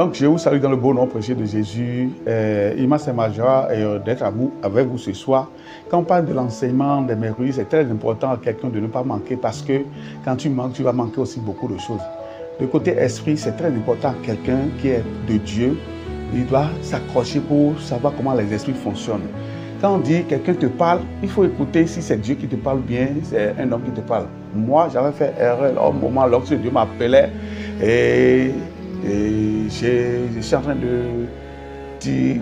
Donc, je vous salue dans le beau nom précieux de Jésus. Immense c'est ma joie d'être avec vous ce soir. Quand on parle de l'enseignement des mercredis, c'est très important à quelqu'un de ne pas manquer parce que quand tu manques, tu vas manquer aussi beaucoup de choses. Le côté esprit, c'est très important à quelqu'un qui est de Dieu. Il doit s'accrocher pour savoir comment les esprits fonctionnent. Quand on dit quelqu'un te parle, il faut écouter si c'est Dieu qui te parle bien, c'est un homme qui te parle. Moi, j'avais fait erreur au moment lorsque Dieu m'appelait et je suis en train de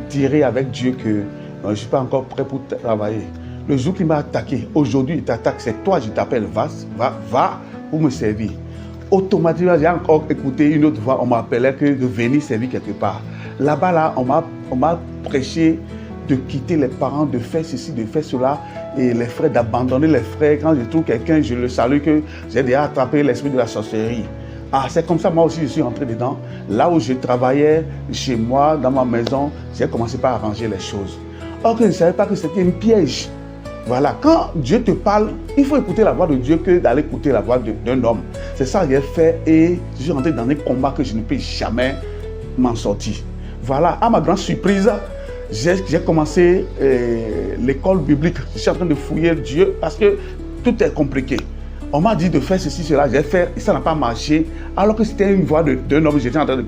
tirer avec Dieu que je ne suis pas encore prêt pour travailler. Le jour qu'il m'a attaqué, aujourd'hui il t'attaque, c'est toi, je t'appelle, va pour me servir. Automatiquement, j'ai encore écouté une autre voix, on m'appelait que de venir servir quelque part. Là-bas, là, on m'a prêché de quitter les parents, de faire ceci, de faire cela, et les frères, d'abandonner les frères. Quand je trouve quelqu'un, je le salue, que j'ai déjà attrapé l'esprit de la sorcellerie. Ah, c'est comme ça, moi aussi, je suis entré dedans. Là où je travaillais, chez moi, dans ma maison, j'ai commencé par arranger les choses. Or que je ne savais pas que c'était un piège. Voilà, quand Dieu te parle, il faut écouter la voix de Dieu que d'aller écouter la voix d'un homme. C'est ça que j'ai fait et je suis rentré dans un combat que je ne peux jamais m'en sortir. Voilà, à ma grande surprise, j'ai commencé l'école biblique. Je suis en train de fouiller Dieu parce que tout est compliqué. On m'a dit de faire ceci, cela, j'ai fait et ça n'a pas marché. Alors que c'était une voix d'un homme que j'étais en train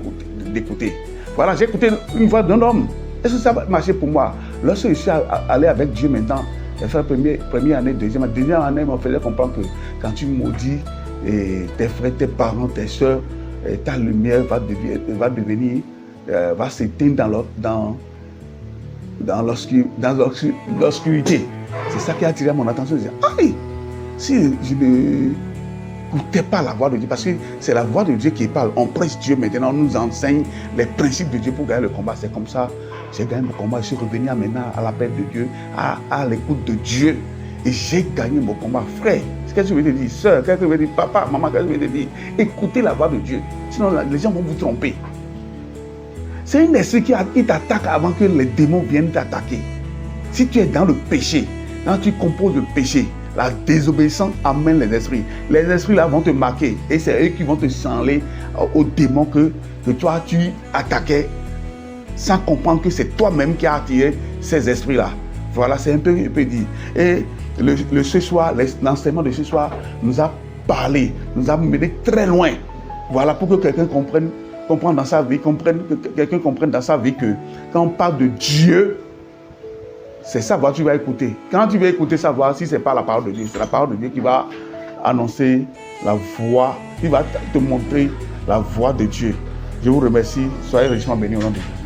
d'écouter. Voilà, j'ai écouté une voix d'un homme. Est-ce que ça va marcher pour moi? Lorsque je suis allé avec Dieu maintenant, j'ai fait la première année, deuxième année, on me faisait comprendre que quand tu maudis tes frères, tes parents, tes soeurs, ta lumière va s'éteindre dans l'obscurité. C'est ça qui a attiré mon attention. Je disais, aïe, si je n'écoutais pas la voix de Dieu, parce que c'est la voix de Dieu qui parle. On prêche Dieu maintenant, on nous enseigne les principes de Dieu pour gagner le combat. C'est comme ça, j'ai gagné mon combat. Je suis revenu maintenant à l'appel de Dieu, à l'écoute de Dieu. Et j'ai gagné mon combat. Frère, qu'est-ce que je veux te dire? Sœur, qu'est-ce que je veux te dire? Papa, maman, qu'est-ce que je veux te dire? Écoutez la voix de Dieu. Sinon, les gens vont vous tromper. C'est un esprit qui t'attaque avant que les démons viennent t'attaquer. Si tu es dans le péché, quand tu composes le péché, la désobéissance amène les esprits. Les esprits là vont te marquer et c'est eux qui vont te sembler aux démons que toi tu attaquais sans comprendre que c'est toi-même qui as attiré ces esprits-là. Voilà, c'est un peu dit. Et ce soir, l'enseignement de ce soir nous a parlé, nous a mené très loin. Voilà, pour que quelqu'un comprenne dans sa vie, quelqu'un comprenne dans sa vie que quand on parle de Dieu, c'est sa voix que tu vas écouter. Quand tu vas écouter sa voix, si ce n'est pas la parole de Dieu, c'est la parole de Dieu qui va annoncer la voix, qui va te montrer la voix de Dieu. Je vous remercie. Soyez richement bénis au nom de Dieu.